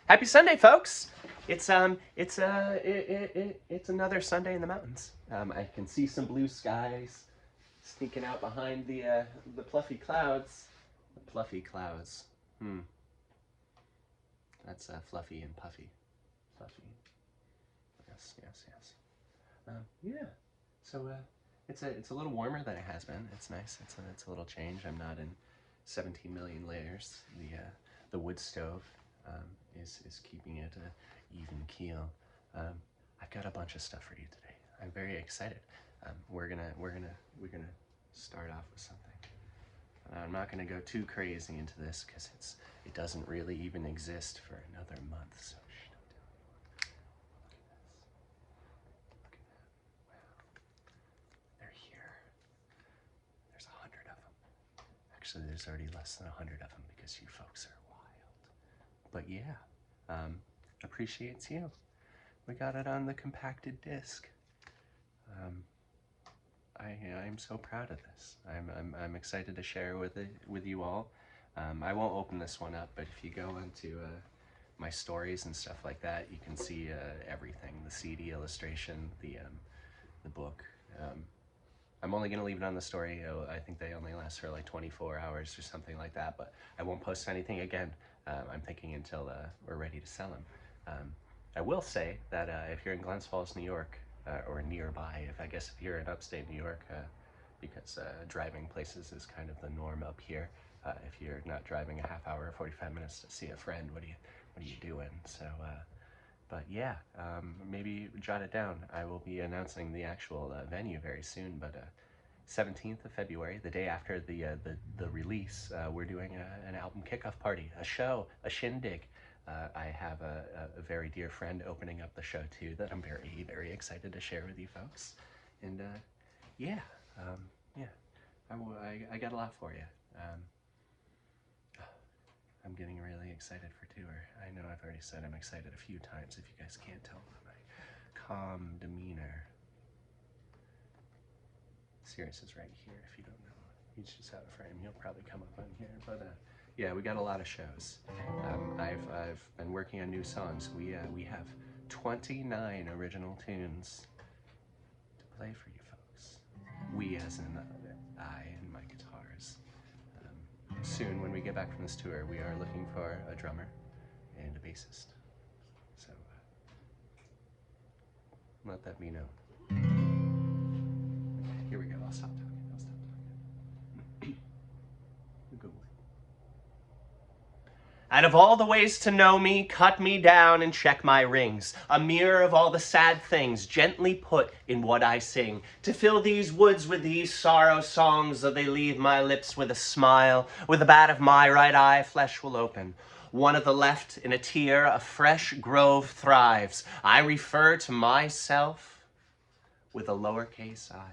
Happy Sunday, folks! It's another Sunday in the mountains. I can see some blue skies sneaking out behind the fluffy clouds. The fluffy clouds. That's fluffy and puffy. Fluffy. Yes. Yeah. So it's a little warmer than it has been. It's nice. It's a little change. I'm not in 17 million layers. The wood stove is keeping it even keel. I've got a bunch of stuff for you today. I'm very excited. We're gonna start off with something. I'm not gonna go too crazy into this because it doesn't really even exist for another month. So shh, don't tell anyone. Look at that. Wow. They're here. There's 100 of them. Actually, there's already less than 100 of them because you folks are wild. But yeah, appreciates you. We got it on the compacted disc. I'm so proud of this. I'm excited to share with you all. I won't open this one up, but if you go into my stories and stuff like that, you can see everything: the CD illustration, the book. I'm only going to leave it on the story. I think they only last for like 24 hours or something like that, but I won't post anything again. I'm thinking until we're ready to sell them. I will say that if you're in Glens Falls, New York, or nearby, if you're in upstate New York, because driving places is kind of the norm up here. If you're not driving a half hour or 45 minutes to see a friend, what are you doing? So, but yeah, maybe jot it down. I will be announcing the actual venue very soon, but 17th of February, the day after the release, we're doing an album kickoff party, a show, a shindig. I have a very dear friend opening up the show too that I'm very, very excited to share with you folks. And yeah, I got a lot for you. I'm getting really excited for tour. I know I've already said I'm excited a few times, if you guys can't tell by my calm demeanor. Sirius is right here if you don't know. He's just out of frame. He'll probably come up on here, but yeah, we got a lot of shows. I've been working on new songs. We have 29 original tunes to play for you folks. We, as in I and my guitars. Soon, when we get back from this tour, we are looking for a drummer and a bassist. So let that be known. Okay, here we go. I'll stop talking. Go away. Out of all the ways to know me, cut me down and check my rings. A mirror of all the sad things gently put in what I sing. To fill these woods with these sorrow songs, though they leave my lips with a smile. With the bat of my right eye, flesh will open. One of the left in a tear, a fresh grove thrives. I refer to myself with a lowercase I.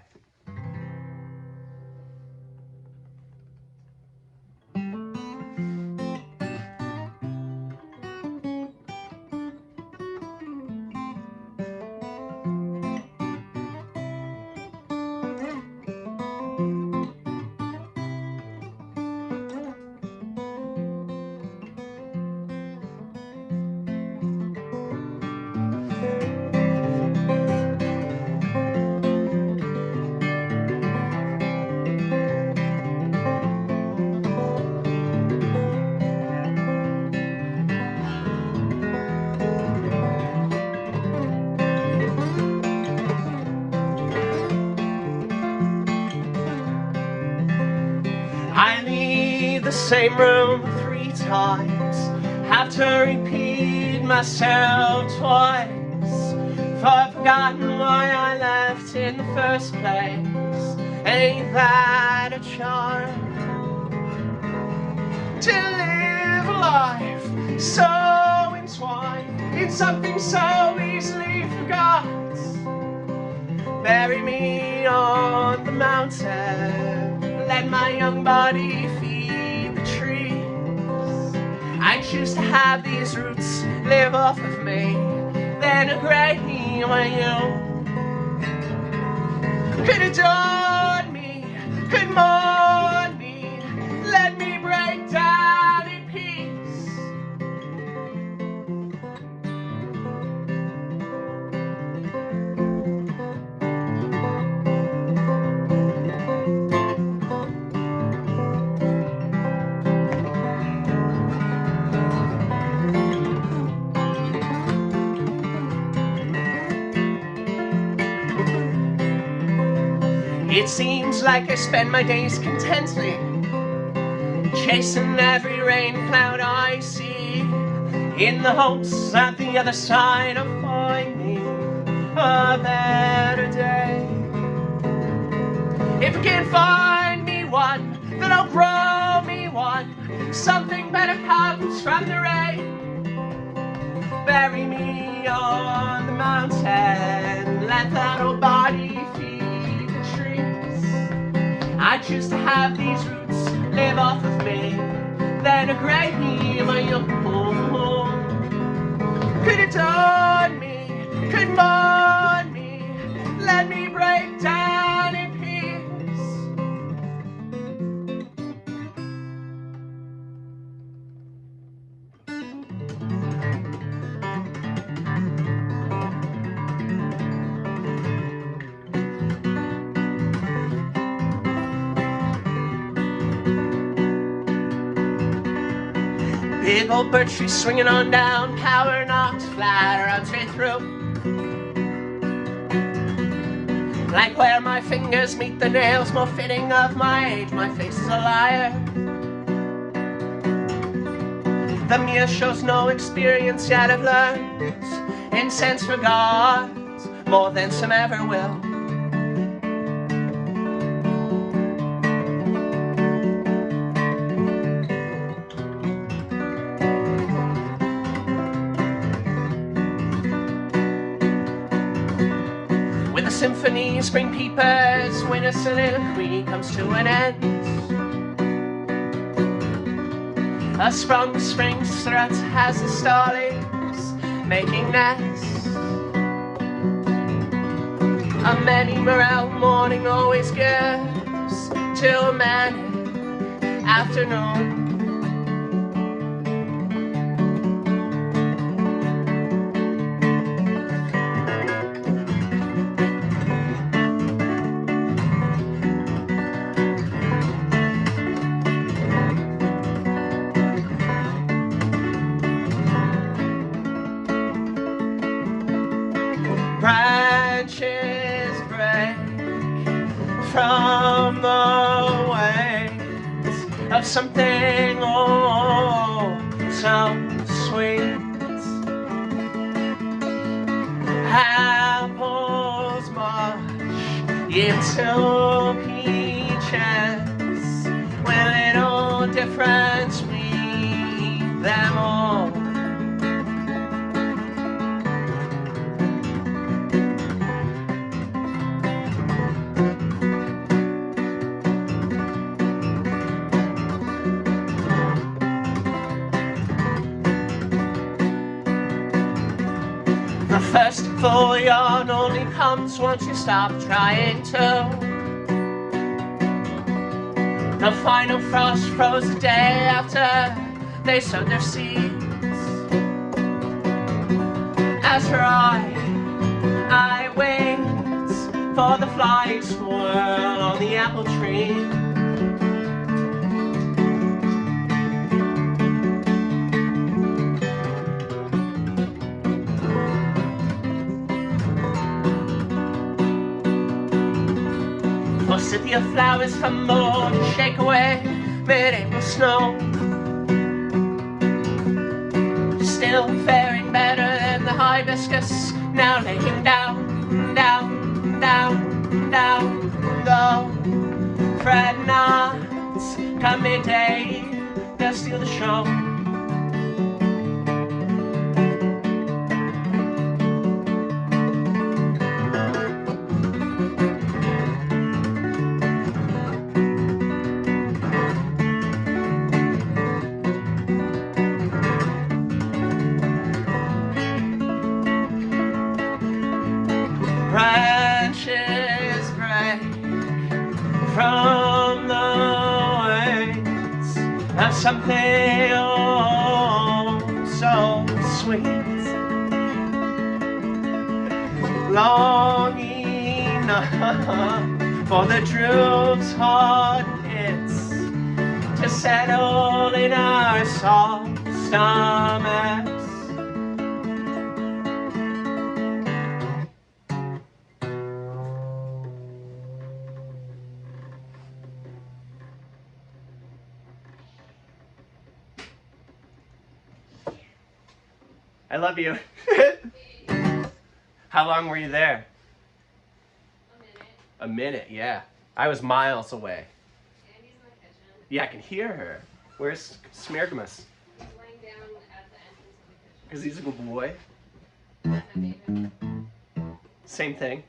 I leave the same room 3 times, have to repeat myself twice. For I've forgotten why I left in the first place. Ain't that a charm? To live a life so entwined in something so easily forgot. Bury me on the mountain, let my young body feed the trees. I choose to have these roots live off of me, then a great when you could adorn me, could mourn me, let me break down in peace. It seems like I spend my days contently, chasing every rain cloud I see, in the hopes that the other side will find me a better day. If I can't find me one, then I'll grow me one. Something better comes from the rain. Bury me on the mountain, let that old body feed the trees. I choose to have these roots live off of me, then a grave me my young home. Could adorn me, could mourn me, let me break down in peace. Big old birch tree swinging on down, power knocked flat around straight through. Like where my fingers meet the nails, more fitting of my age, my face is a liar. The mirror shows no experience yet I've learned, incense regards more than some ever will. With the symphony, spring peepers, winter soliloquy comes to an end. A sprung spring strut has the starlings making nests. A many morel morning always gives till a manic afternoon. Branches break from the waves of something oh so sweet. Apples mush into peaches, with little difference between them all. The first full yawn only comes once you stop trying to. The final frost froze the day after they sowed their seeds. As for I wait for the flies to whirl on the apple tree. Forsythia flowers fumble to shake away mid-April snow. Still faring better than the hibiscus, now laying down, down, down, down. Though fret not, come midday, they'll steal the show. Branches break from the wings of something oh so sweet. Long enough for the droop's hard hits to settle in our soft stomachs. I love you. How long were you there? A minute, yeah. I was miles away. Andy's in the kitchen. Yeah, I can hear her. Where's Smirgamus? He's laying down at the entrance of the kitchen. Because he's a good boy. Yes, I made him. Same thing.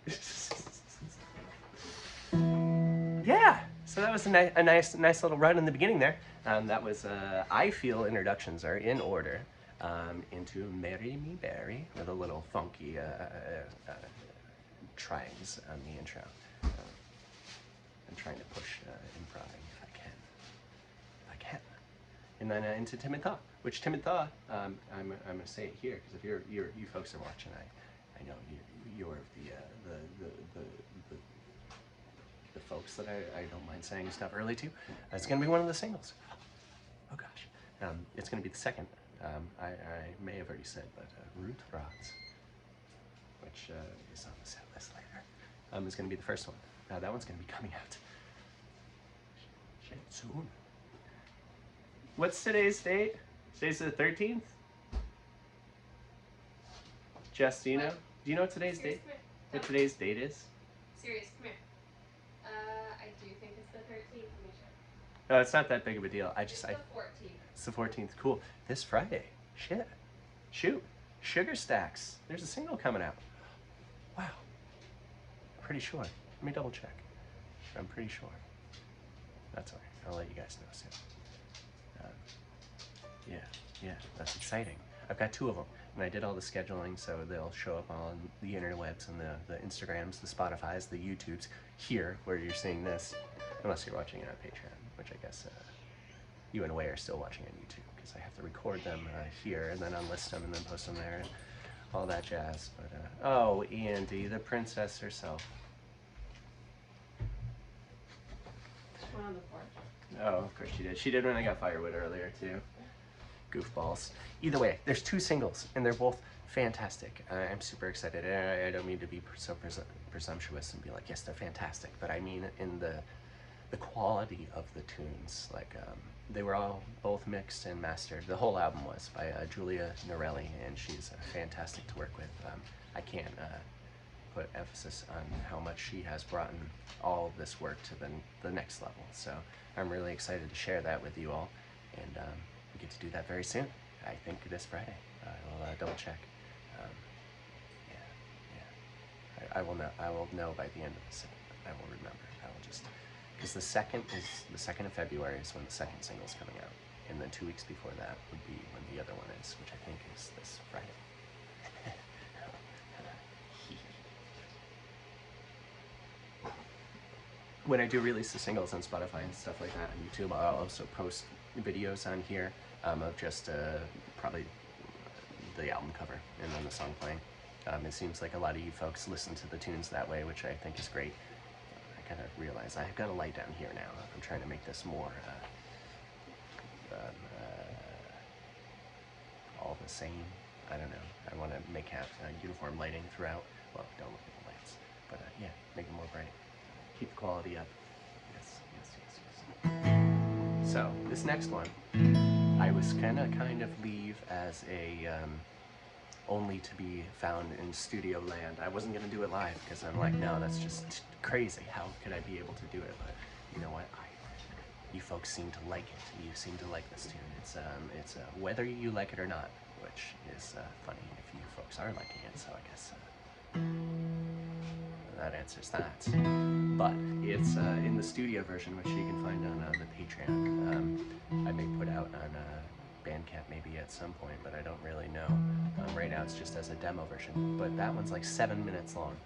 Yeah, so that was a nice little run in the beginning there. That was, I feel introductions are in order into Marrymebury with a little funky tryings on the intro. I'm trying to push improv if I can. And then into Timid Thaw, which Timid Thaw, I'm going to say it here because if you folks are watching, I know you're the folks that I don't mind saying stuff early to. It's going to be one of the singles. Oh gosh, it's going to be the second. I may have already said, but Rotowhirl, which is on the set list later, is going to be the first one. That one's going to be coming out soon. What's today's date? Today's the 13th? Jess, do you know? Do you know what today's date? What today's date is? Sirius, come here. I do think it's the 13th. Let me check. No, it's not that big of a deal. It's the 14th. It's the 14th. Cool. This Friday. Shit. Shoot. Sugar Stacks. There's a single coming out. Wow. Pretty sure. Let me double check. I'm pretty sure. That's all right. I'll let you guys know soon. Yeah, that's exciting. I've got 2 of them, and I did all the scheduling, so they'll show up on the interwebs and the Instagrams, the Spotifys, the YouTubes, here, where you're seeing this, unless you're watching it on Patreon, which I guess you in a way are still watching on YouTube, because I have to record them here, and then unlist them, and then post them there, and all that jazz. But, oh, Andy, the princess herself. She went on the porch. Oh, of course she did. She did when I got firewood earlier, too. Goofballs. Either way, there's 2 singles, and they're both fantastic. I'm super excited. I don't mean to be so presumptuous and be like, yes, they're fantastic, but I mean in the quality of the tunes. Like, they were all both mixed and mastered. The whole album was by Julia Norelli, and she's fantastic to work with. I can't put emphasis on how much she has brought in all of this work to the next level. So I'm really excited to share that with you all, and we get to do that very soon. I think this Friday. I'll double check. I will know by the end of this. I will remember. I will just, because the 2nd of February is when the second single is coming out, and then 2 weeks before that would be when the other one is, which I think is this Friday. When I do release the singles on Spotify and stuff like that on YouTube, I'll also post videos on here of just probably the album cover and then the song playing. It seems like a lot of you folks listen to the tunes that way, which I think is great. I kind of realize I've got a light down here now. I'm trying to make this more all the same. I don't know. I want to have uniform lighting throughout. Well, don't look at the lights, but yeah, make it more bright. Keep the quality up. Yes. So this next one, I was kind of leave as a only to be found in studio land. I wasn't gonna do it live because I'm like, no, that's just crazy. How could I be able to do it? But you know what? You folks seem to like it. You seem to like this tune. It's whether you like it or not, which is funny if you folks are liking it. So I guess that answers that. But it's in the studio version, which you can find on the Patreon. I may put out on Bandcamp maybe at some point, but I don't really know. Right now it's just as a demo version, but that one's like 7 minutes long.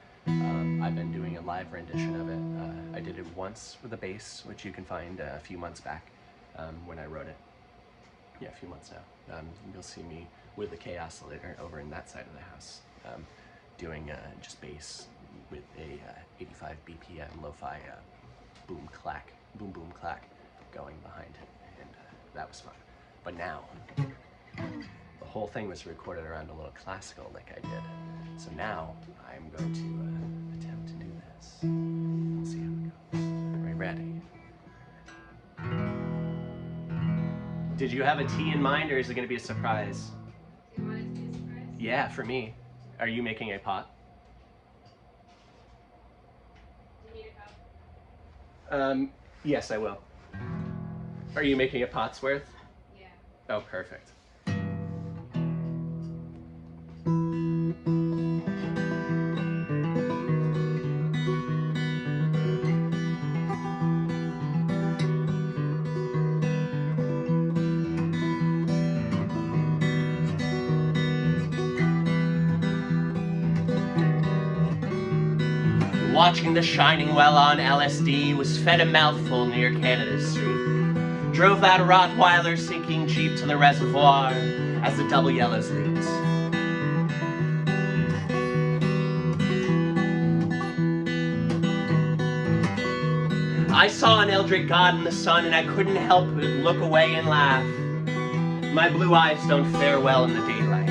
I've been doing a live rendition of it. I did it once with a bass, which you can find a few months back when I wrote it. Yeah, a few months now. You'll see me with the K oscillator over in that side of the house, doing just bass with a 85 BPM lo-fi boom clack going behind it, and that was fun. But now, the whole thing was recorded around a little classical like I did. So now, I'm going to attempt to do this. We'll see how it goes. Are we ready? Did you have a tea in mind, or is it going to be a surprise? Do you want it to be a surprise? Yeah, for me. Are you making a pot? Do you need a cup? Yes, I will. Are you making a pot's worth? Yeah. Oh, perfect. Watching the shining well on LSD, was fed a mouthful near Canada Street. Drove that Rotowhirler sinking Jeep to the reservoir as the double yellows leaked. I saw an eldritch god in the sun, and I couldn't help but look away and laugh. My blue eyes don't fare well in the daylight.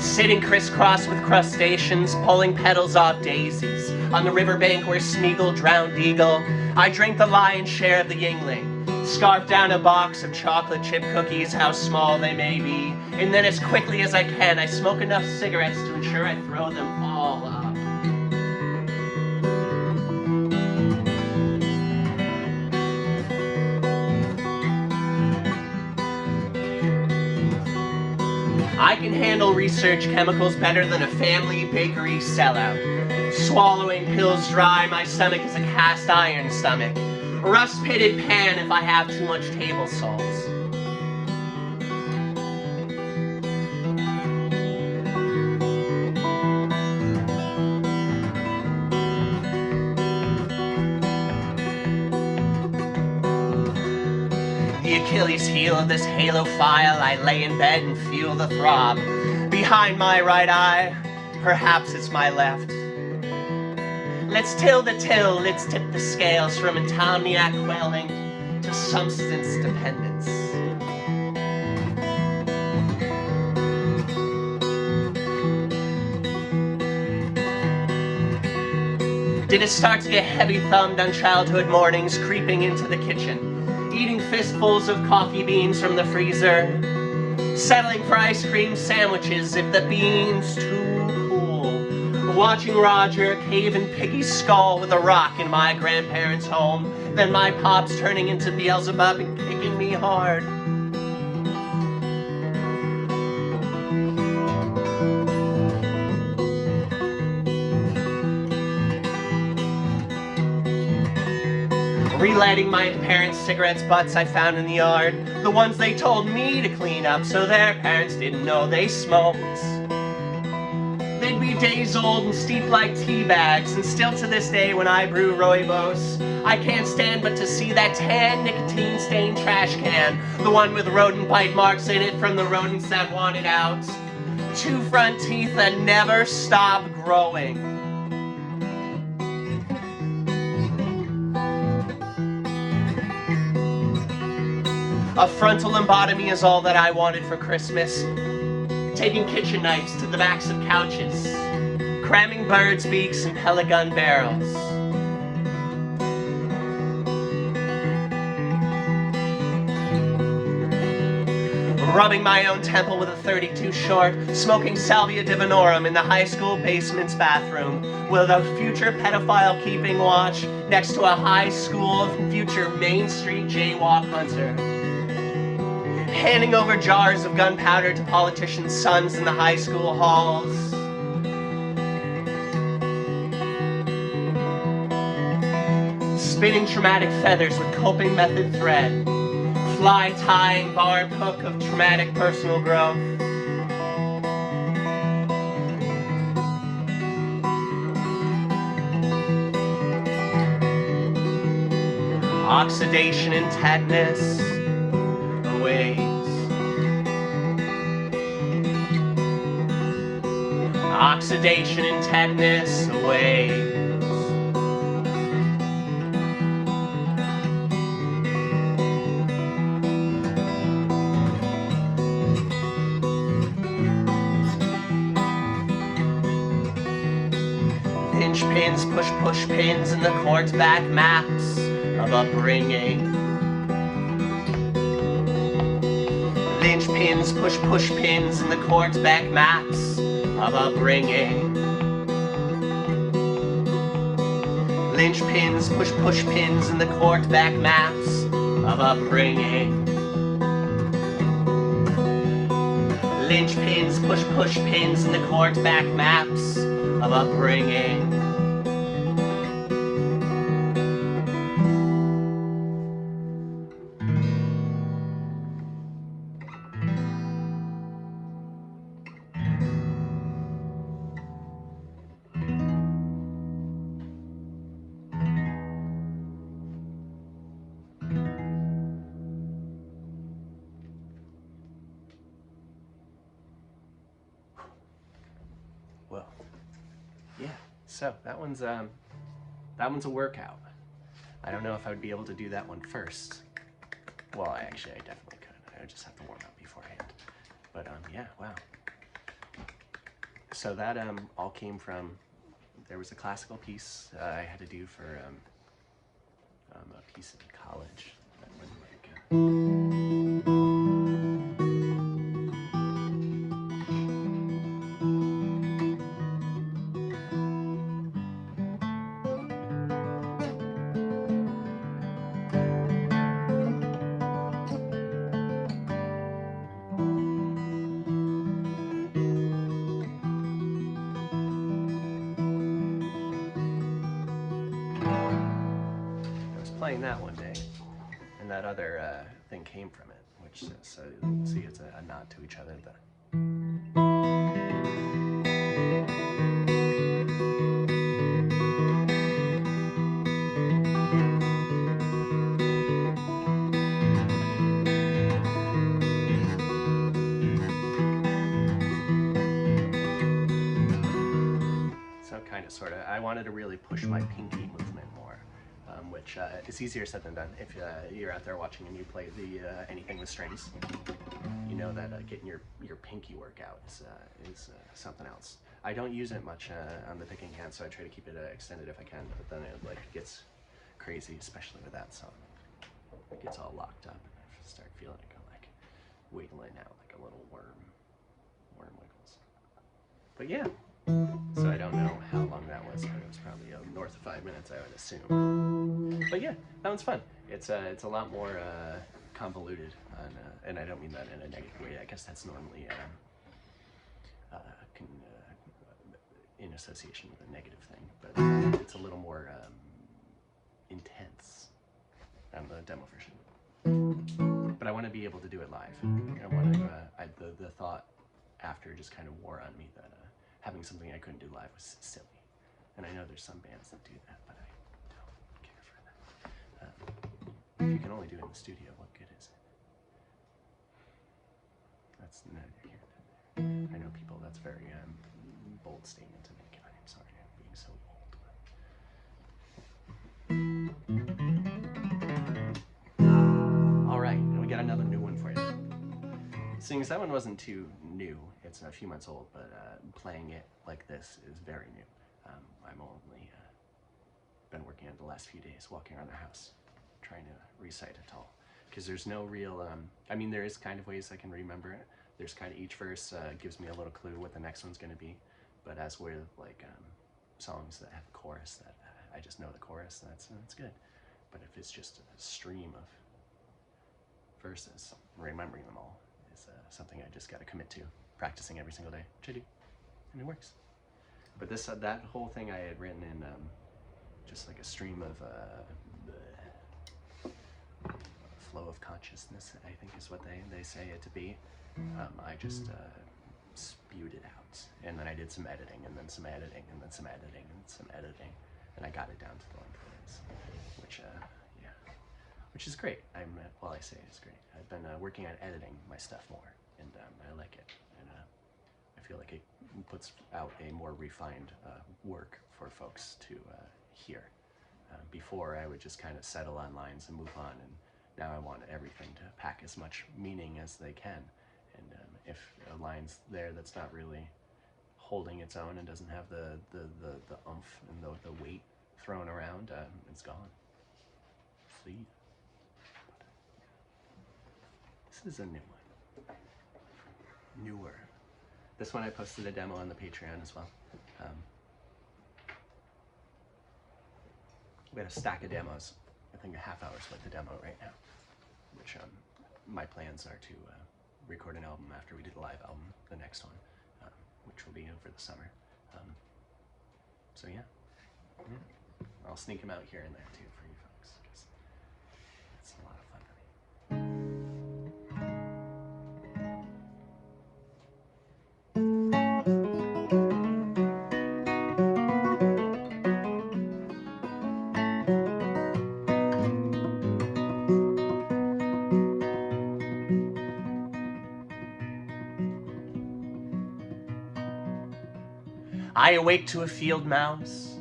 Sitting crisscross with crustaceans, pulling petals off daisies, on the riverbank where Smeagol drowned eagle, I drank the lion's share of the Yingling, scarfed down a box of chocolate chip cookies, how small they may be, and then as quickly as I can, I smoke enough cigarettes to ensure I throw them all up. I can handle research chemicals better than a family bakery sellout. Swallowing pills dry, my stomach is a cast iron stomach. Rust-pitted pan if I have too much table salt. The Achilles heel of this halophile, I lay in bed and feel the throb. Behind my right eye, perhaps it's my left. Let's till the till, let's tip the scales from insomniac quelling to substance dependence. Did it start to get heavy-thumbed on childhood mornings, creeping into the kitchen, eating fistfuls of coffee beans from the freezer, settling for ice cream sandwiches if the beans too cool, watching Roger cave in Piggy's skull with a rock in my grandparents' home, then my pops turning into Beelzebub and kicking me hard. Relighting my parents' cigarettes butts I found in the yard, the ones they told me to clean up so their parents didn't know they smoked. They'd be days old and steeped like tea bags, and still to this day when I brew rooibos, I can't stand but to see that tan nicotine-stained trash can, the one with rodent bite marks in it from the rodents that wanted out. 2 front teeth that never stop growing. A frontal lobotomy is all that I wanted for Christmas. Taking kitchen knives to the backs of couches, cramming birds' beaks and pellet gun barrels. Rubbing my own temple with a 32 short, smoking salvia divinorum in the high school basement's bathroom, with a future pedophile keeping watch next to a high school future Main Street jaywalk hunter. Handing over jars of gunpowder to politicians' sons in the high school halls. Spinning traumatic feathers with coping method thread. Fly tying barbed hook of traumatic personal growth. Oxidation and tetanus awaits. Oxidation and tetanus awaits. push pins in the court back maps of upbringing. Linchpins, push pins in the court back maps of upbringing. Linchpins, push pins in the court back maps of upbringing. Linchpins, push pins in the court back maps of upbringing. Well, yeah. So that one's a workout. I don't know if I would be able to do that one first. Well, I definitely could. I would just have to warm up beforehand. But yeah, wow. So that all came from, there was a classical piece I had to do for a piece in college. That went playing that one day, and that other thing came from it, which so see it's a nod to each other. So kind of, sort of, I wanted to really push my pinky movement more. Which is easier said than done. If you're out there watching and you play the anything with strings, you know that getting your pinky workout is something else. I don't use it much on the picking hand, so I try to keep it extended if I can. But then it gets crazy, especially with that song. It gets all locked up, and I start feeling it go wiggling out like a little worm wiggles. But yeah. So I don't know how long that was, but it was probably north of 5 minutes, I would assume. But yeah, that one's fun. It's a lot more convoluted, and I don't mean that in a negative way. I guess that's normally in association with a negative thing, but it's a little more intense on the demo version. But I want to be able to do it live. I want to. The thought after just kind of wore on me that having something I couldn't do live was silly. And I know there's some bands that do that, but I don't care for that. If you can only do it in the studio, what good is it? That's neither here nor there. I know people, that's very bold statement to make. I'm sorry, I'm being so bold. All right, and we got another new one for you. Seeing as that one wasn't too new, it's a few months old, but playing it like this is very new. I'm only been working on it the last few days, walking around the house, trying to recite it all. Because there's no real, I mean, there is kind of ways I can remember it. There's kind of each verse gives me a little clue what the next one's going to be. But as with songs that have a chorus that I just know the chorus, that's good. But if it's just a stream of verses, remembering them all is something I just got to commit to, practicing every single day, which I do, and it works. But this that whole thing I had written in just like a stream of flow of consciousness, I think is what they say it to be. I just spewed it out, and then I did some editing, and then some editing, and then some editing, and some editing, and I got it down to the length it is, which is great. Well, I say it's great. I've been working on editing my stuff more, and I like it, and I feel like it puts out a more refined work for folks to hear. Before, I would just kind of settle on lines and move on, and now I want everything to pack as much meaning as they can. And if a line's there that's not really holding its own and doesn't have the oomph and the weight thrown around, it's gone. See? This is a new one. Newer. This one I posted a demo on the Patreon as well. We had a stack of demos. I think a half hour's worth of demo right now, which my plans are to record an album after we do the live album, the next one, which will be over the summer. So yeah, I'll sneak them out here and there too for you folks, because it's a lot of fun for me. I awake to a field mouse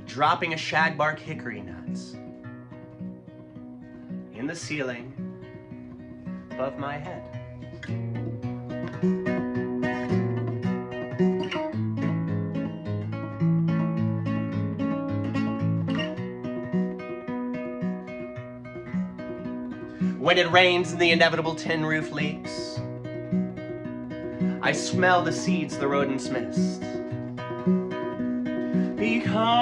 dropping a shagbark hickory nut in the ceiling above my head. When it rains and the inevitable tin roof leaks, I smell the seeds the rodents missed, becoming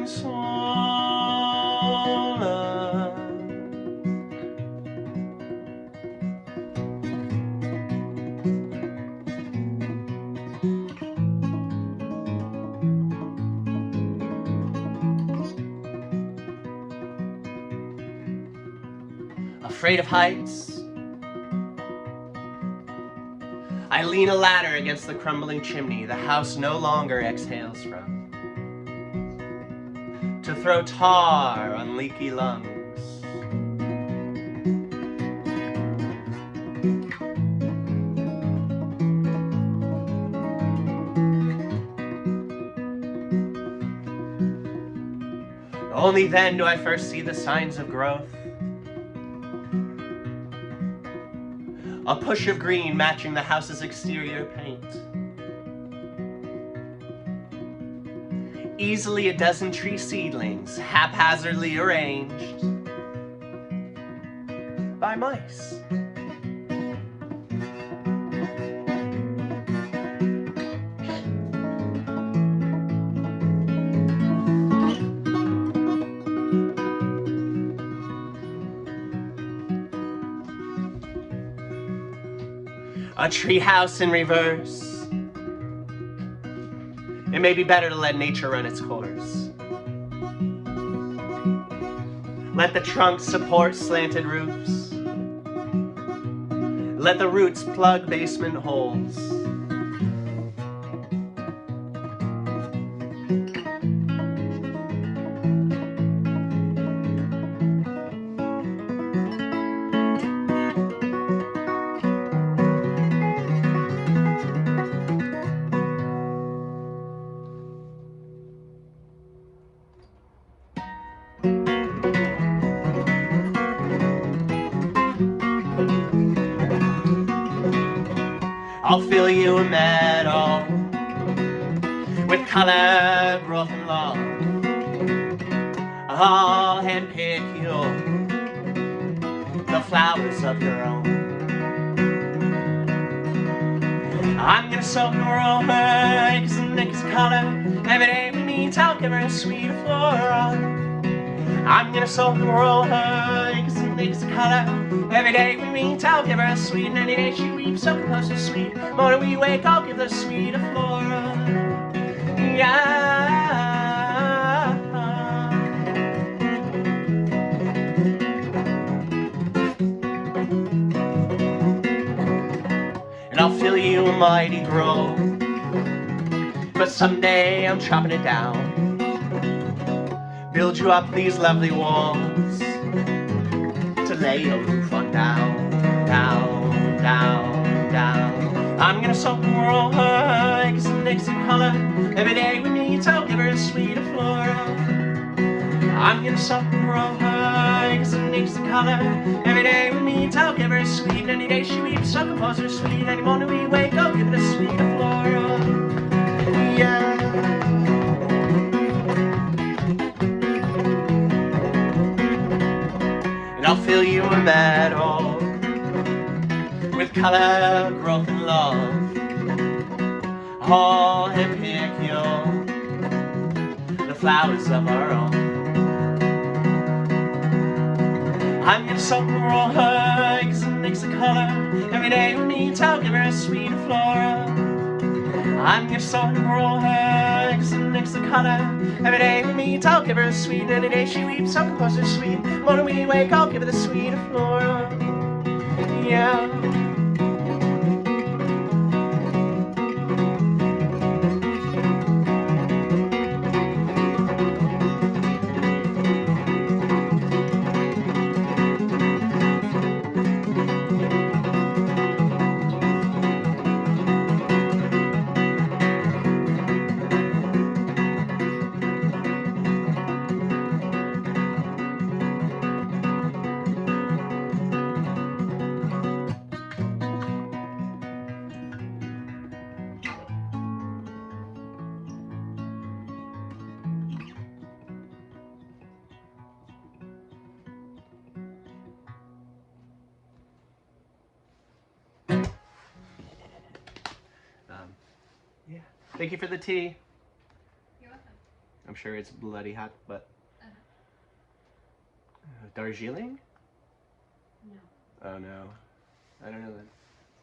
swollen. Afraid of heights, I lean a ladder against the crumbling chimney the house no longer exhales from, to throw tar on leaky lungs. Only then do I first see the signs of growth. A push of green matching the house's exterior paint. Easily a dozen tree seedlings, haphazardly arranged by mice. A treehouse in reverse. It may be better to let nature run its course. Let the trunks support slanted roofs. Let the roots plug basement holes. I'll fill you a meadow with colored growth and love. I'll handpick you the flowers of your own. I'm gonna soak the Rotowhirl and Nick's color. Every day we meet, I'll give her a sweet flora. I'm gonna soak the Rotowhirl and Nick's color. Every day we meet, I'll give her a sweet, and any day she weeps, so close and sweet. Morning we wake, I'll give the sweet a flora. Yeah. And I'll fill you a mighty grove, but someday I'm chopping it down. Build you up these lovely walls to lay your roof on down, down, down, down. I'm gonna soak the Rotowhirl and Nick's color. Every day we meet, I'll give her a sweet flora. I'm gonna suck and roll her, cause it makes the color. Every day we meet, I'll give her a sweet. Any day she weeps, I'll compose her sweet. Any morning we wake, I'll give it a sweet flora. Yeah. And I'll fill you in that hole with color, growth, and love. All epicule, the flowers of our own. I'm gonna soak and roll her, cause it makes the color. Every day we meet, I'll give her a sweet flora. I'm gonna soak and roll her, cause it makes the color. Every day we meet, I'll give her a sweet. Any day she weeps, I'll compose her sweet. Morning we wake, I'll give her the sweet flora. Yeah. Yeah. Thank you for the tea. You're welcome. I'm sure it's bloody hot, but Darjeeling? No. Oh no, I don't know that.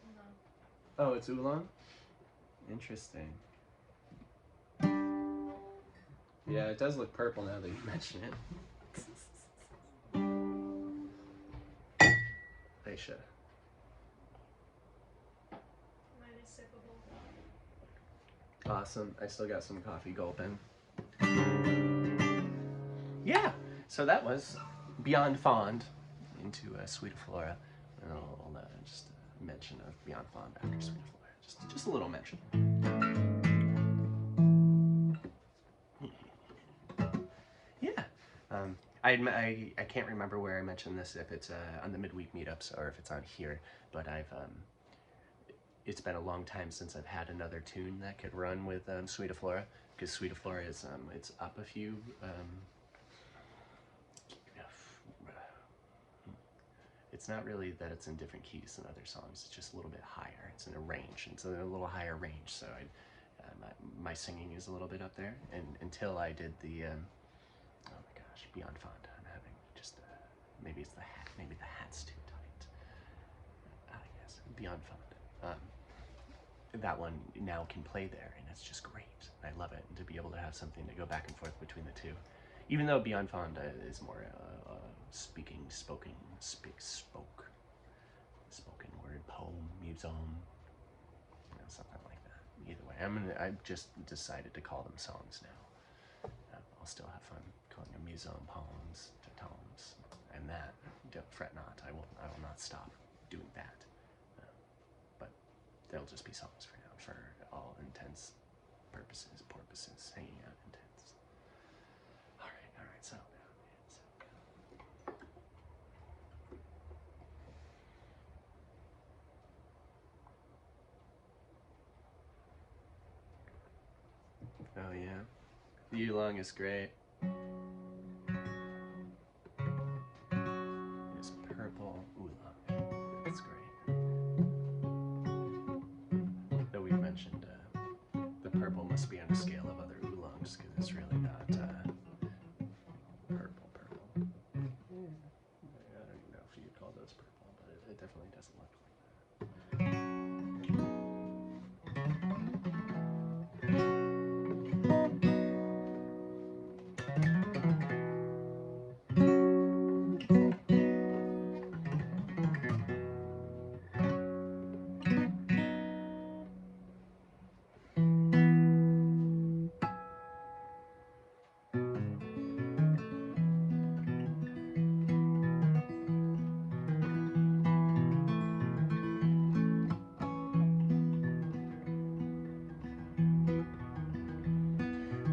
Oolong. Oh, it's oolong. Interesting. Yeah, it does look purple now that you mention it. Aisha. Mine is sippable. Awesome. I still got some coffee gulping. Yeah. So that was Beyond Fond into Sweet Flora. And I'll just mention of Beyond Fond after Sweet Flora. Just a little mention. Yeah. I can't remember where I mentioned this, if it's on the midweek meetups or if it's on here, but it's been a long time since I've had another tune that could run with Sweet Flora, because Sweet Flora is it's up a few. It's not really that it's in different keys than other songs. It's just a little bit higher. It's in a range. It's a little higher range. So my singing is a little bit up there. And until I did the oh my gosh, Beyond Fond. I'm having just maybe it's the hat. Maybe the hat's too tight. Yes, Beyond Fond. That one now can play there, and it's just great. I love it, and to be able to have something to go back and forth between the two. Even though Beyond Fond is more spoken word, poem, musome, something like that. Either way, I've just decided to call them songs now. I'll still have fun calling them musome, poems, to tones, and that. Don't fret not. I will not stop doing that. But they'll just be songs for now, for all intents, purposes, porpoises, hanging out intents. All right. So. Oh yeah, the oolong is great. It's purple oolong. That's great. Though we've mentioned the purple must be on a scale of other oolongs, because it's really not purple. I don't even know if you'd call those purple, but it definitely doesn't look like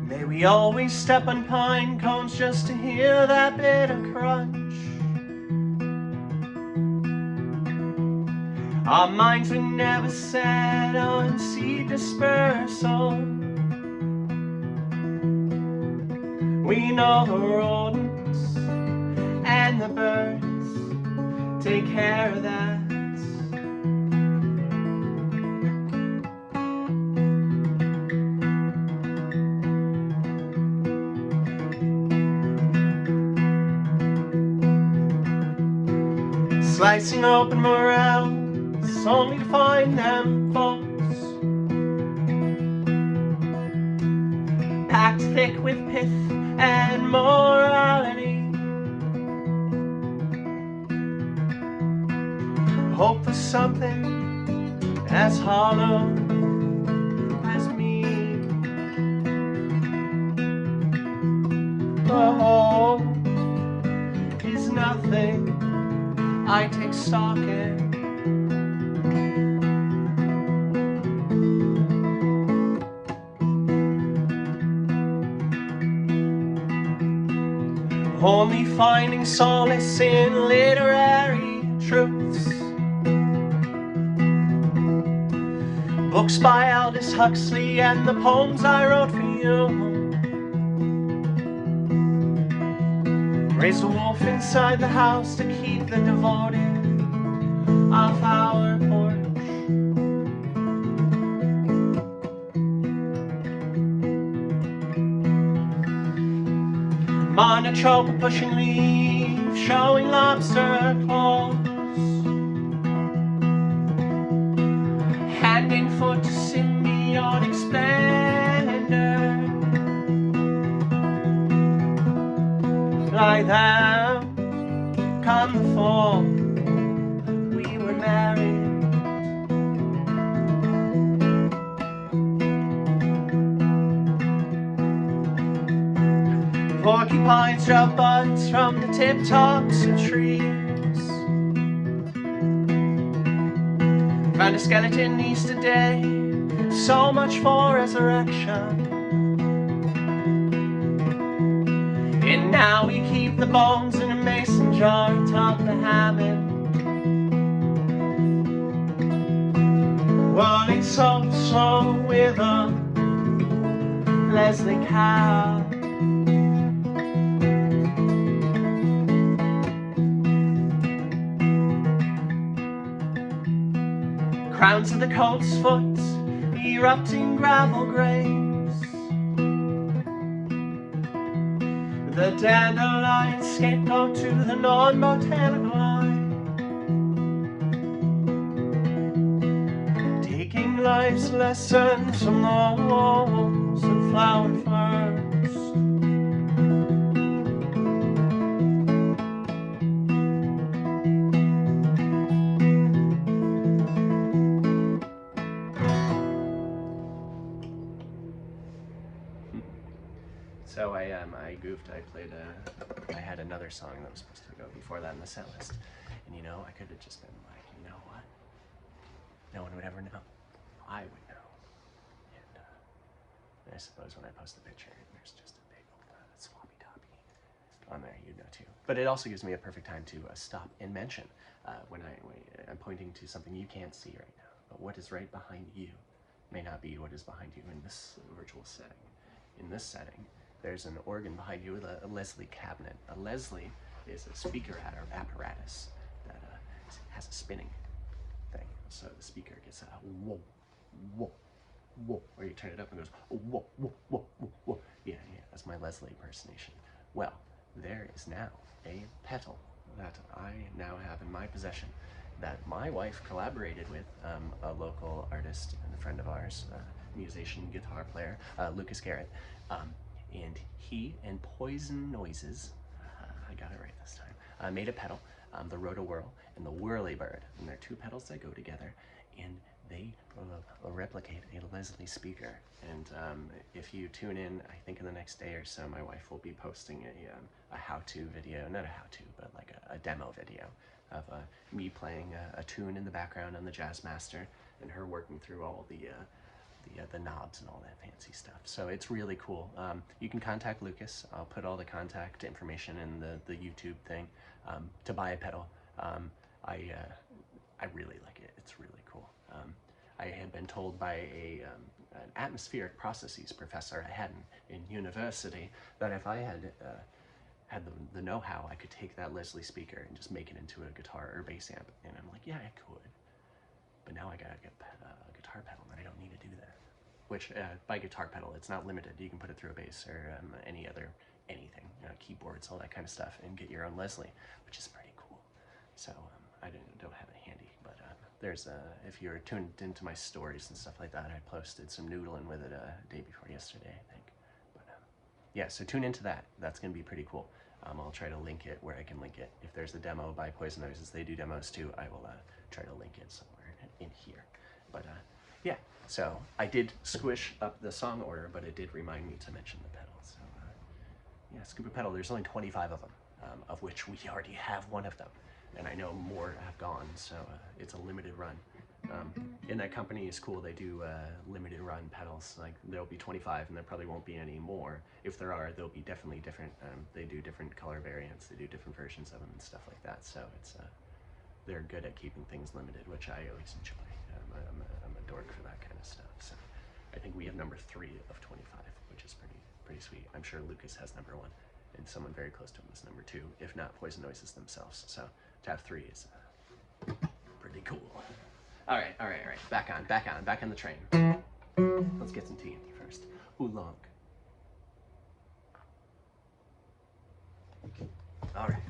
May we always step on pine cones just to hear that bit of crunch. Our minds would never set on seed dispersal. We know the rodents and the birds take care of that. Slicing open morels only to find them false, packed thick with pith and morality. Hope for something as hollow as me. The whole is nothing I take stock in. Only finding solace in literary truths. Books by Aldous Huxley and the poems I wrote for you. Raised a wolf inside the house to keep the devoted off our porch. Monotrope pushing leaves, showing lobster claws. Hand and foot symbiotic splendor. Like them, come the fall, we were married. Porcupines drop buds from the tip tops of trees. Found a skeleton Easter day, so much for resurrection. And now we keep the bones in a mason jar atop the Hammond. Rolling so slow with a Leslie cow. Crowns of the colt's foot, erupting gravel graves. The dandelion scapegoat to the non-botanical eye. Taking life's lessons from the walls and flower ferns. So I goofed. I had another song that was supposed to go before that in the set list, and you know, I could have just been like, you know what? No one would ever know. I would know. And I suppose when I post the picture, there's just a big old swappy toppy on there, you'd know too. But it also gives me a perfect time to stop and mention when I'm pointing to something you can't see right now. But what is right behind you may not be what is behind you in this virtual setting. In this setting, there's an organ behind you with a Leslie cabinet. A Leslie is a speaker apparatus that has a spinning thing. So the speaker gets a whoa, whoa, whoa, or you turn it up and it goes whoa, whoa, whoa, whoa, whoa. Yeah, that's my Leslie impersonation. Well, there is now a pedal that I now have in my possession that my wife collaborated with a local artist and a friend of ours, musician, guitar player, Lucas Garrett. And he and Poison Noises, I got it right this time, made a pedal, the Rotowhirl and the Whirly Bird. And they're two pedals that go together, and they replicate a Leslie speaker. And if you tune in, I think in the next day or so, my wife will be posting a how-to video, not a how-to, but like a demo video of me playing a tune in the background on the Jazzmaster, and her working through all the the knobs and all that fancy stuff. So it's really cool. You can contact Lucas. I'll put all the contact information in the YouTube thing to buy a pedal. I really like it. It's really cool. I had been told by an atmospheric processes professor I had in university that if I had the know-how, I could take that Leslie speaker and just make it into a guitar or bass amp. And I'm like, yeah, I could. But now I gotta get a guitar pedal, and I don't need to do that. Which, by guitar pedal, it's not limited. You can put it through a bass or any other anything, keyboards, all that kind of stuff, and get your own Leslie, which is pretty cool. So I don't have it handy, but there's if you're tuned into my stories and stuff like that, I posted some noodling with it day before yesterday, I think. But yeah, so tune into that. That's gonna be pretty cool. I'll try to link it where I can link it. If there's a demo by Poison Noises, they do demos too. I will try to link it somewhere in here. But yeah, so I did squish up the song order, but it did remind me to mention the pedal. So yeah, Scuba Pedal, there's only 25 of them, of which we already have one of them. And I know more have gone, so it's a limited run. And that company is cool. They do limited run pedals. Like there'll be 25, and there probably won't be any more. If there are, there'll be definitely different. They do different color variants. They do different versions of them and stuff like that. So it's they're good at keeping things limited, which I always enjoy. I'm a dork for that kind of stuff. So I think we have number 3 of 25, which is pretty sweet. I'm sure Lucas has number 1, and someone very close to him is number 2, if not Poison Noises themselves. So to have 3 is pretty cool. All right. Back on the train. Let's get some tea first. Oolong. All right.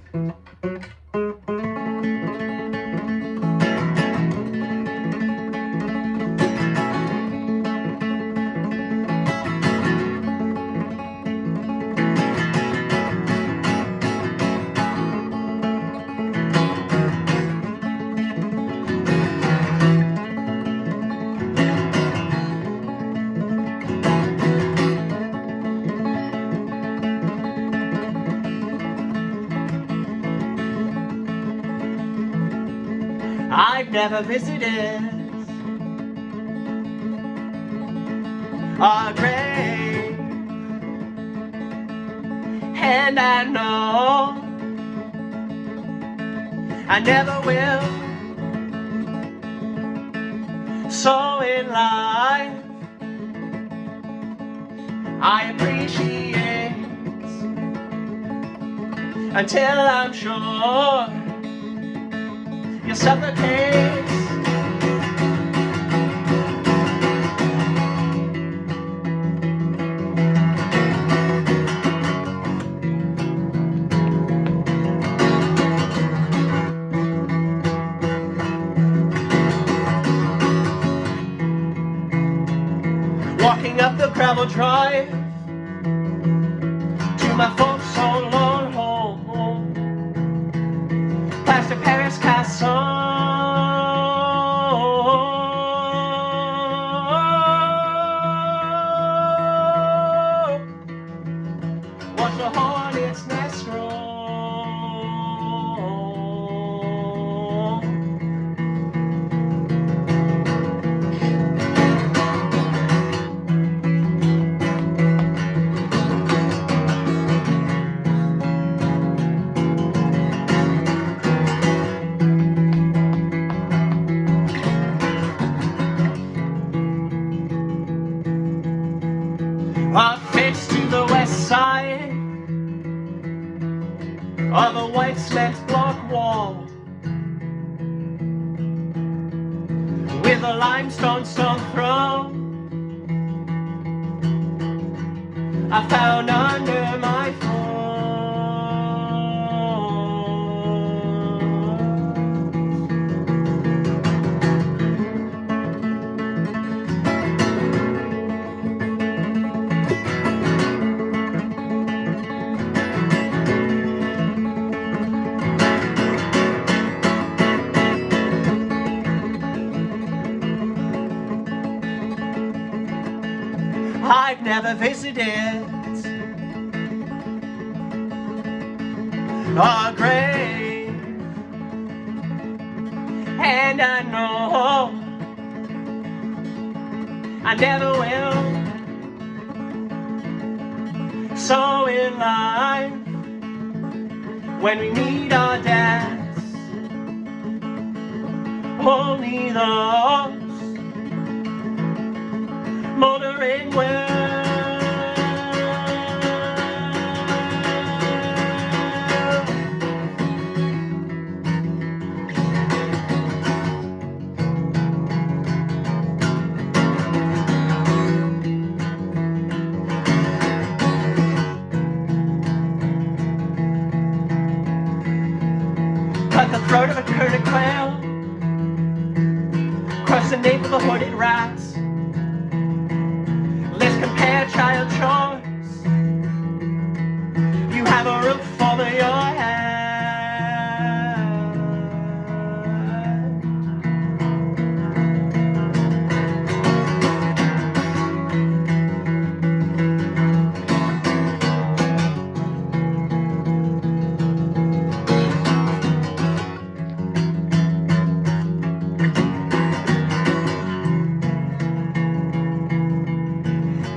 I've never visited a grave, and I know I never will. So in life, I appreciate until I'm sure you suffocate. Walking up the gravel drive to my folks' own lone home, past a Paris castle. Watch the hornet's nest grow. Affixed to the west side of a white cement block wall, with a limestone stone throw I found under my floor. I've never visited a grave, and I know I never will. So in life, when we meet our deaths, only those motoring well. Cut the throat of a curly quail, crush the nape of a hooded rat. Let's compare child choice. You have a roof over your head.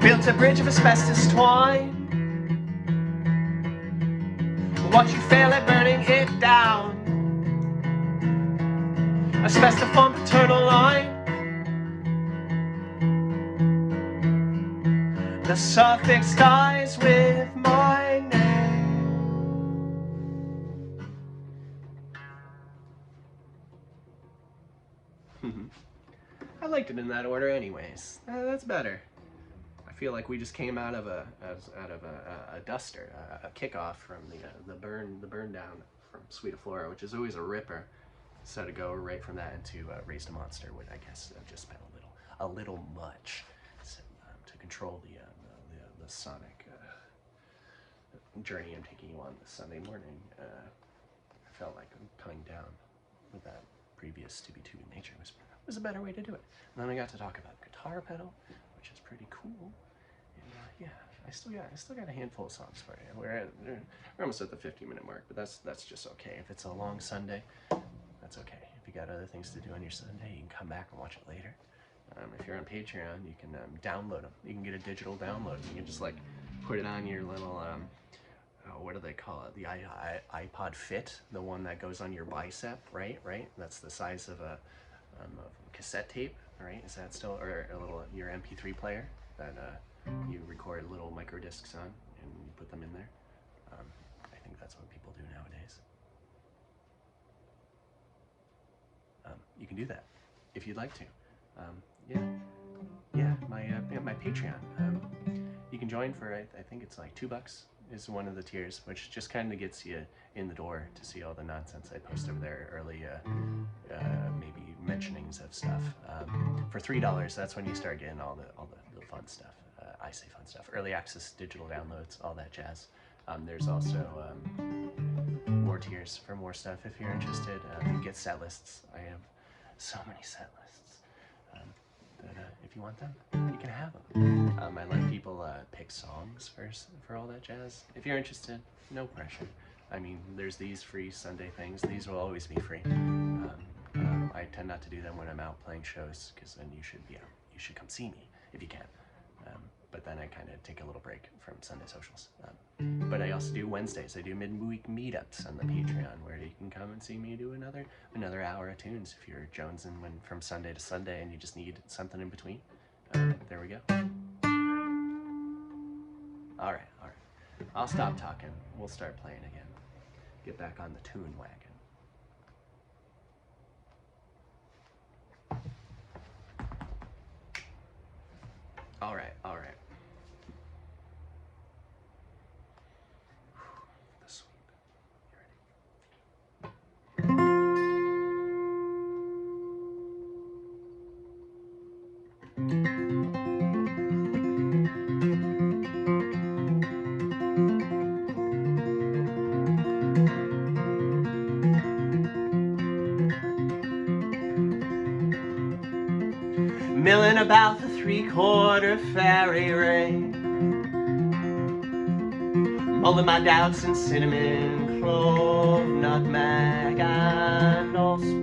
Built a bridge of asbestos twine. Watch you fail at burning it down. Asbestos form paternal line. The suffix dies with my name. I liked it in that order anyways. That's better. I feel like we just came out of a duster, a kickoff from the burn down from Sweet Flora, which is always a ripper. So to go right from that into Raised a Monster would, I guess, have just been a little much. So, to control the sonic journey I'm taking you on this Sunday morning, I felt like I'm coming down with that previous To Be Nature was a better way to do it. And then I got to talk about guitar pedal, which is pretty cool. And yeah, I still got a handful of songs for you. We're almost at the 50-minute mark, but that's just okay. If it's a long Sunday, that's okay. If you got other things to do on your Sunday, you can come back and watch it later. If you're on Patreon, you can download them. You can get a digital download. You can just like put it on your little what do they call it? The iPod Fit, the one that goes on your bicep, right? That's the size of a cassette tape, right? Is that still, or a little your MP3 player that you record little micro discs on and you put them in there? I think that's what people do nowadays. You can do that if you'd like to. My Patreon. You can join for I think it's like $2 is one of the tiers, which just kind of gets you in the door to see all the nonsense I post over there. Early, maybe mentionings of stuff. For $3, that's when you start getting all the fun stuff. I say fun stuff. Early access, digital downloads, all that jazz. There's also more tiers for more stuff if you're interested. You get set lists. I have so many set lists. If you want them, you can have them. I let people pick songs for all that jazz. If you're interested, no pressure. I mean, there's these free Sunday things. These will always be free. I tend not to do them when I'm out playing shows, because then you should come see me if you can. But then I kind of take a little break from Sunday socials. But I also do Wednesdays. I do midweek meetups on the Patreon, where you can come and see me do another hour of tunes if you're jonesing from Sunday to Sunday and you just need something in between. There we go. All right. I'll stop talking. We'll start playing again. Get back on the tune wagon. All right. The sweep. You ready? Milling about the 3/4 fairy ring, mulling my doubts in cinnamon, clove, nutmeg, and allspice.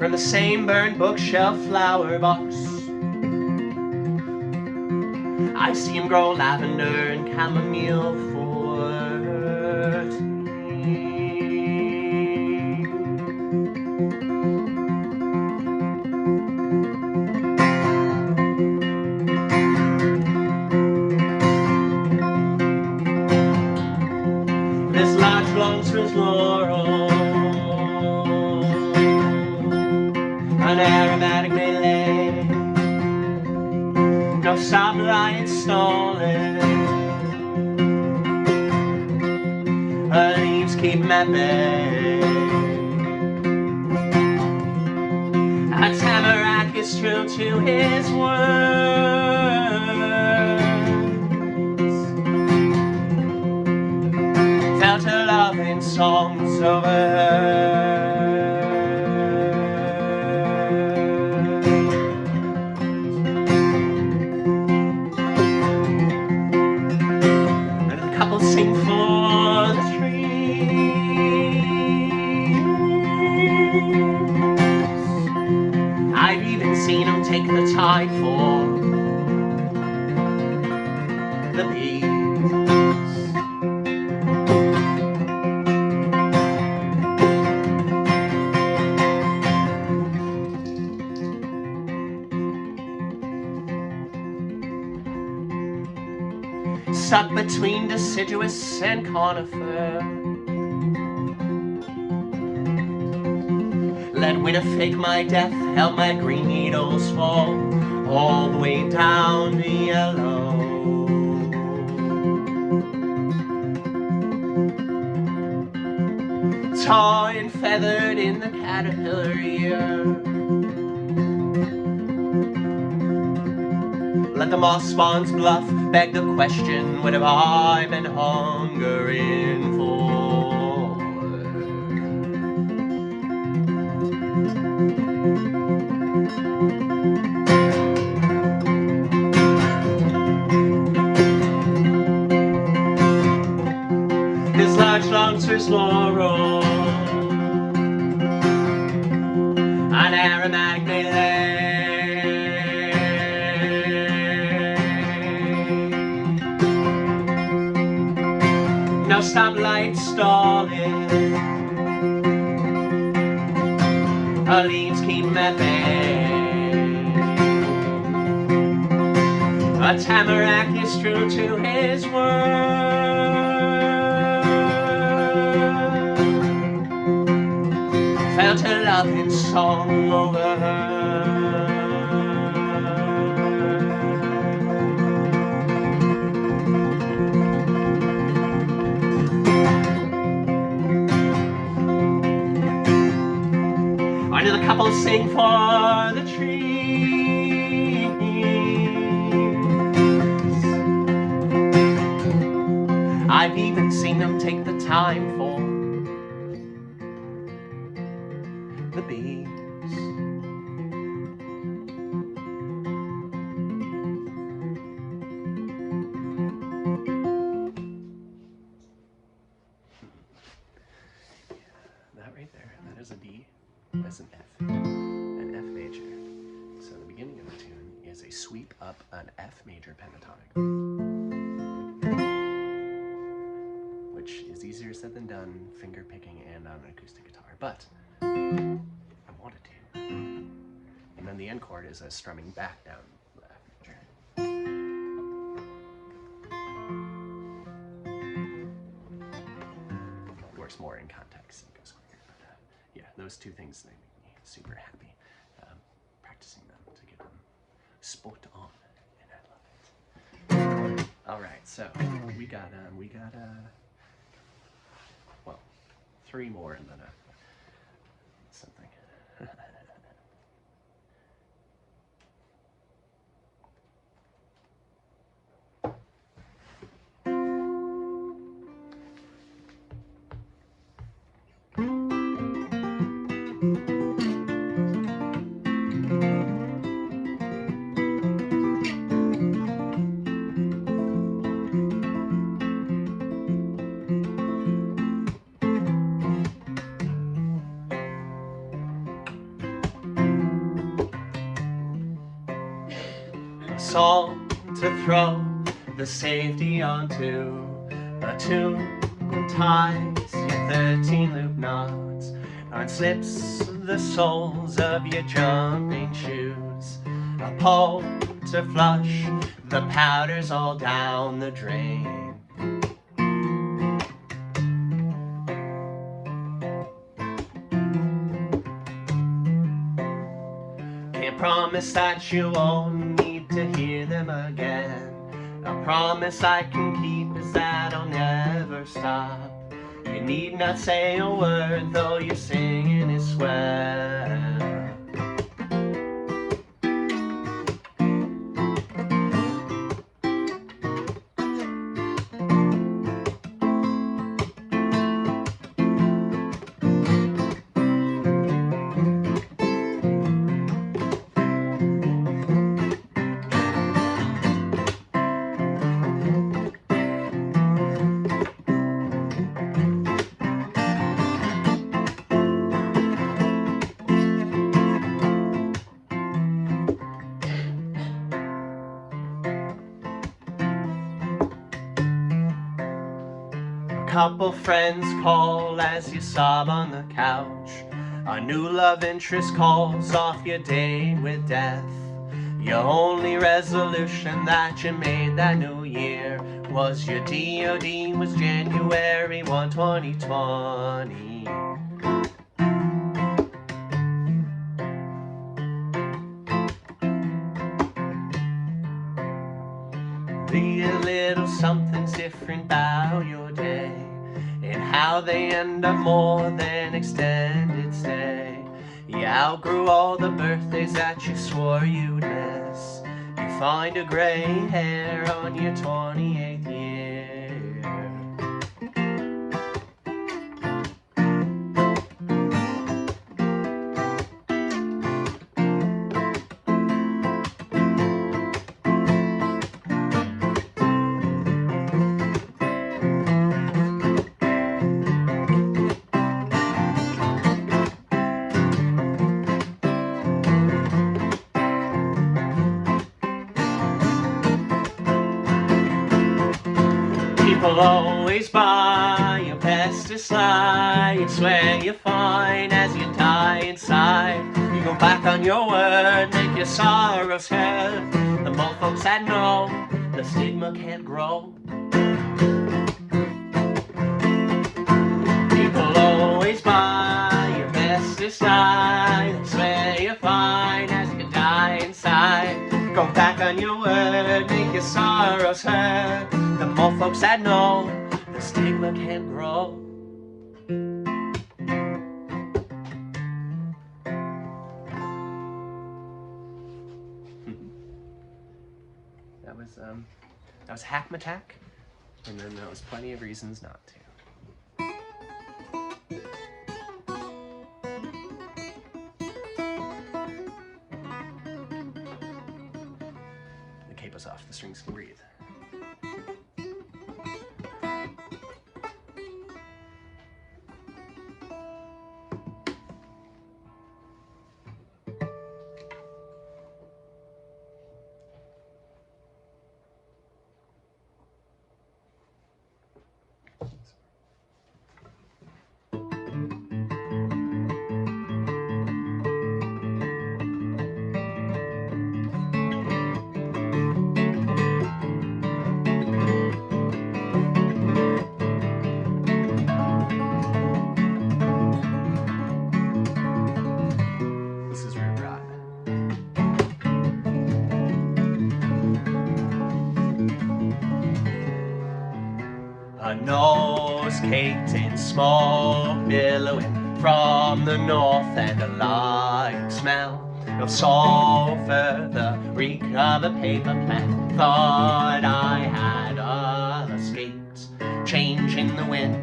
from the same burned bookshelf flower box. I see him grow lavender and chamomile for tea. This lodge belongs to his laurel, an aromatic melee. No stoplight stalling, her leaves keep him at bay. A tamarack is true to his words. Felt her love in songs over her. And the couple sing for the trees. I've even seen them take the time for the bees. Stuck between deciduous and conifer, let winter fake my death, help my green needles fall all the way down to yellow. Tall and feathered in the caterpillar ear, let the moss spawns bluff, beg the question, what have I been hungering for? This large longs for his laurel, an aromatic melee. No stoplight stalling, her leaves keep him at bay. A tamarack is true to his word. Felt her love in song over her. Why do the couple sing for the trees? I've even seen them take the time for the bees. That right there, that is a D. That's an F major. So the beginning of the tune is a sweep up an F major pentatonic, which is easier said than done, finger picking and on an acoustic guitar, but I wanted to. And then the end chord is a strumming back down the F major. It works more in context and goes quicker, but yeah, those two things, they make me super happy. Practicing them to get them spot on, and I love it. All right, so we got well, 3 more and then something. salt to throw the safety onto a tune and ties your 13 loop knots and slips the soles of your jumping shoes. A pole to flush the powders all down the drain. Can't promise that you won't need to hear them again. A promise I can keep is that I'll never stop. You need not say a word, though your singing is swell. Couple friends call as you sob on the couch. A new love interest calls off your day with death. Your only resolution that you made that new year was your DOD was January 1, 2020. Be a little something's different about your day, and how they end up more than extended stay. You outgrew all the birthdays that you swore you'd miss. You find a gray hair on your 28th year. People always buy your bestest lie. You swear you're fine as you die inside. You go back on your word, make your sorrows hurt. The more folks that know, the stigma can't grow. People always buy your bestest lie. You swear you're fine as you die inside. Go back on your word, make your sorrows hurt. The more folks that know, the stigma can't grow. That was Hackmatack, and then that was Plenty of Reasons Not to. The capo's off, the strings can breathe. A nose caked in smoke billowing from the north, and a light smell of sulfur, the reek of a paper plant. Thought I had escaped, change in the wind,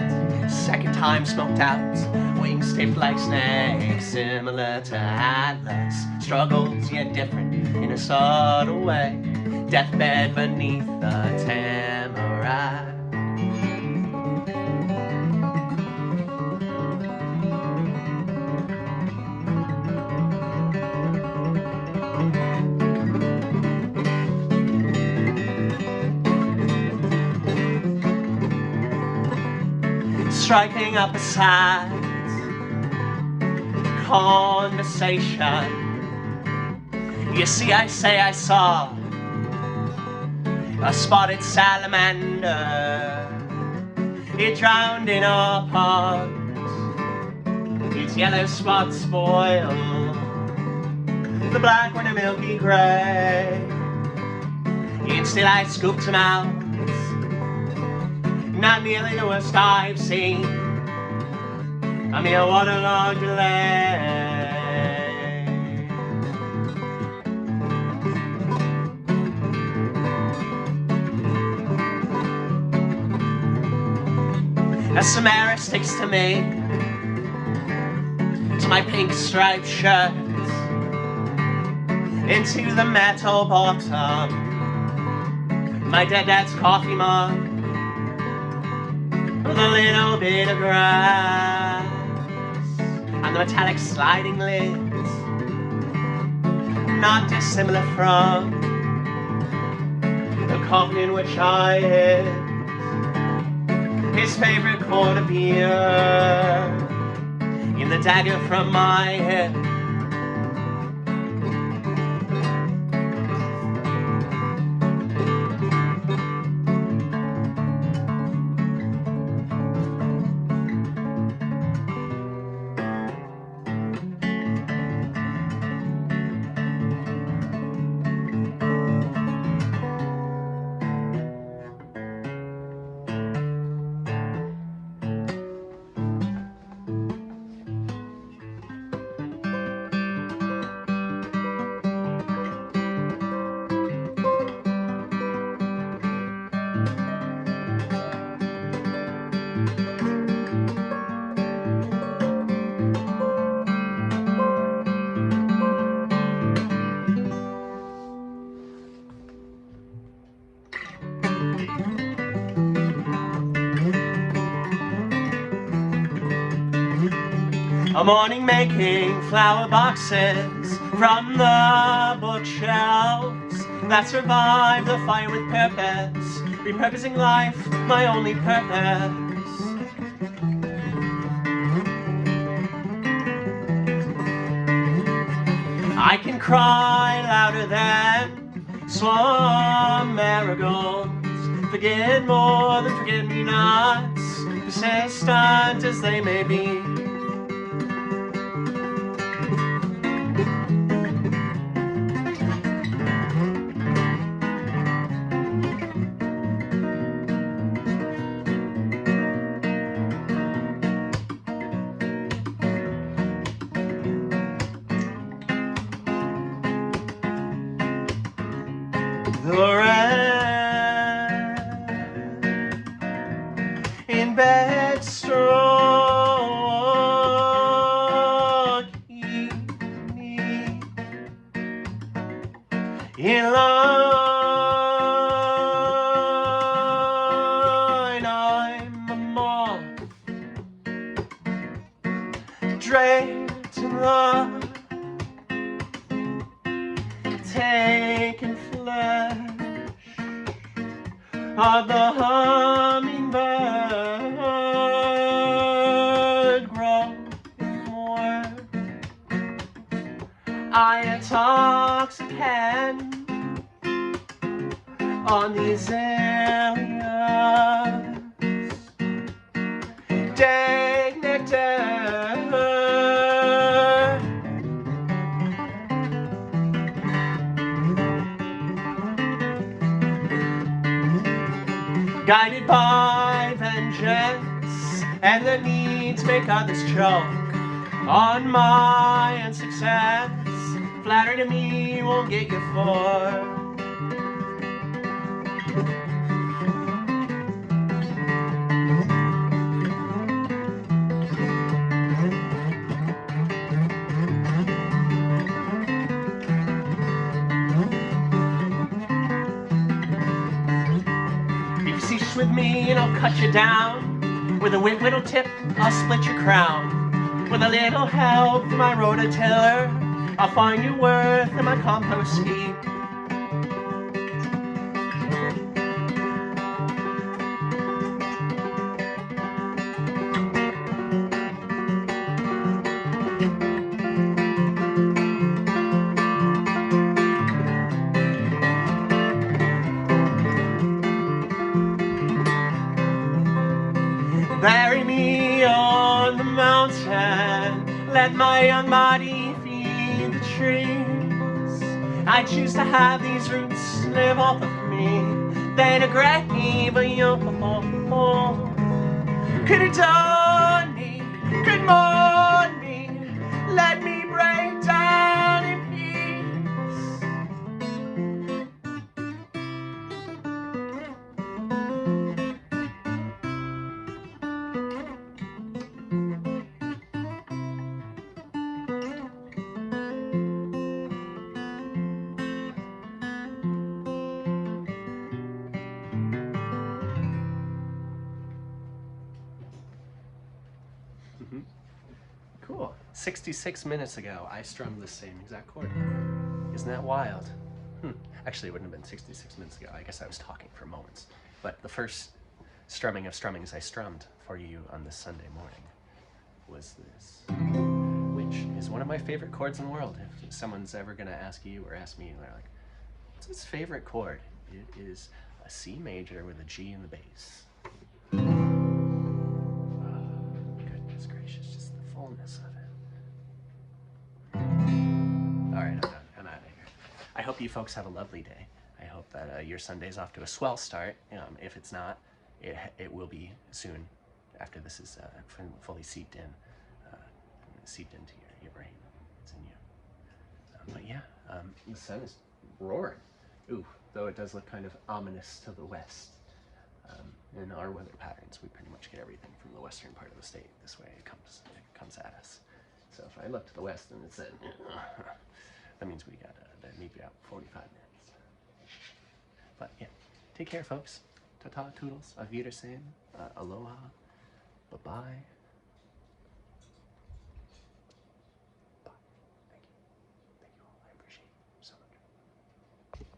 second time smoked out, wings tipped like snakes, similar to Atlas, struggles yet different in a subtle way, deathbed beneath the tamarack. striking up a sad conversation. You see, I say I saw a spotted salamander. It drowned in a pond. Its yellow spots spoil the black one a milky grey. Yet still I scooped him out. Not nearly the worst I've seen. A mere waterlogged delay. A Samara sticks to me, to my pink striped shirt, into the metal bottom, my dead dad's coffee mug, with a little bit of grass, and the metallic sliding lids, not dissimilar from the coffin in which I hid his favorite quart of beer in the dagger from my hip. A morning making flower boxes from the bookshelves that survive the fire with purpose, repurposing life, my only purpose. I can cry louder than swarm marigolds, forget more than forget-me-nots, persistent as they may be. The red in bed stroke me in line. I'm a moth draped in love, taken flesh of the hummingbird, growing more. I intoxicate on these aliens, dank nectar. Guided by vengeance, and the need to make others choke on my unsuccess. Flattery to me won't get you far. With me and I'll cut you down. With a whittle tip, I'll split your crown. With a little help from my rototiller, I'll find you worth in my compost heap. my young body feed the trees. I choose to have these roots live off of me. Then a grave a yo could adorn me, could mourn me, let me break down in peace. Cool. 66 minutes ago, I strummed the same exact chord. Isn't that wild? Actually, it wouldn't have been 66 minutes ago. I guess I was talking for moments. But the first strumming of strummings I strummed for you on this Sunday morning was this, which is one of my favorite chords in the world. If someone's ever going to ask you or ask me, and they're like, what's his favorite chord? It is a C major with a G in the bass. Goodness gracious, just the fullness of it. All right, I'm out of here. I hope you folks have a lovely day. I hope that your Sunday's off to a swell start. If it's not, it will be soon after this is fully seeped into your brain. It's in you. But yeah, the sun is roaring. Ooh, though it does look kind of ominous to the west. In our weather patterns, we pretty much get everything from the western part of the state. This way it comes at us. So if I look to the west and it said, that means we got maybe about 45 minutes. But yeah, take care, folks. Ta-ta, toodles, auf Wiedersehen, aloha, bye-bye.